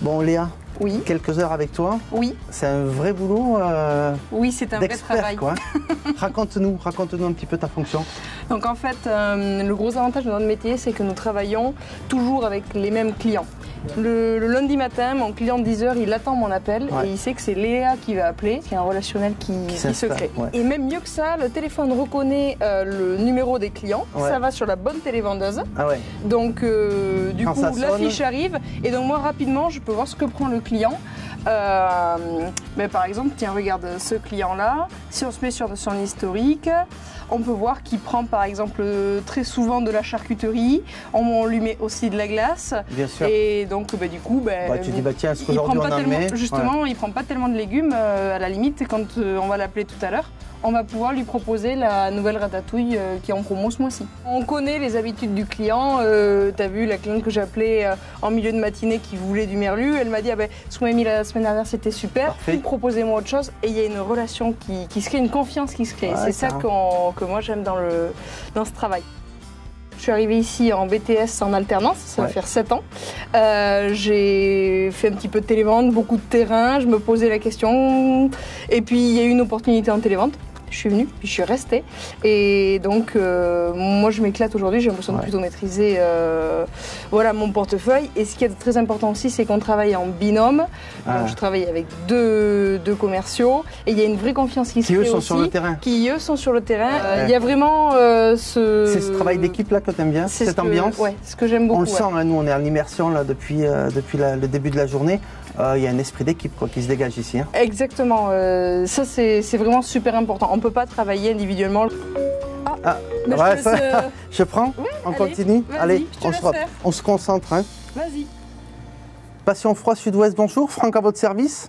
Bon Léa, Oui. quelques heures avec toi. Oui. C'est un vrai boulot Oui, c'est un vrai travail. quoi. Raconte-nous un petit peu ta fonction. Donc en fait, le gros avantage de notre métier, c'est que nous travaillons toujours avec les mêmes clients. Le lundi matin, mon client de 10h, il attend mon appel et il sait que c'est Léa qui va appeler. C'est un relationnel qui se crée. Ouais. Et même mieux que ça, le téléphone reconnaît le numéro des clients. Ouais. Ça va sur la bonne télévendeuse. Ah ouais. Donc du coup, l'affiche arrive et donc moi rapidement, je peux voir ce que prend le client. Mais par exemple, tiens, regarde ce client-là. Si on se met sur son historique, on peut voir qu'il prend par exemple très souvent de la charcuterie. On lui met aussi de la glace. Bien sûr. Et donc, du coup, tu dis tiens, est-ce qu'aujourd'hui on en met ? Justement, il prend pas tellement de légumes. À la limite, quand on va l'appeler tout à l'heure, on va pouvoir lui proposer la nouvelle ratatouille qui est en promo ce mois-ci. On connaît les habitudes du client. Tu as vu la cliente que j'ai appelée en milieu de matinée qui voulait du merlu. Elle m'a dit ce qu'on m'a mis la semaine dernière, c'était super. Proposez-moi autre chose. Et il y a une relation qui se crée, une confiance qui se crée. C'est ça que moi j'aime dans ce travail. Je suis arrivée ici en BTS en alternance, ça va faire 7 ans. J'ai fait un petit peu de télévente, beaucoup de terrain, je me posais la question. Et puis il y a eu une opportunité en télévente. Je suis venue, puis je suis restée. Et donc, moi, je m'éclate aujourd'hui. J'ai l'impression de plutôt maîtriser mon portefeuille. Et ce qui est très important aussi, c'est qu'on travaille en binôme. Donc, je travaille avec deux commerciaux. Et il y a une vraie confiance qui se crée aussi. Qui, eux, sont sur le terrain. Il y a vraiment C'est ce travail d'équipe-là que tu aimes bien, cette ambiance. Oui, ce que j'aime beaucoup. On le sent, nous, on est en immersion là, depuis le début de la journée. Il y a un esprit d'équipe qui se dégage ici. Hein. Exactement. Ça, c'est vraiment super important. On ne peut pas travailler individuellement. Je prends, on continue. Allez, on se concentre. Hein. Vas-y. Passion Froid Sud-Ouest, bonjour. Franck à votre service.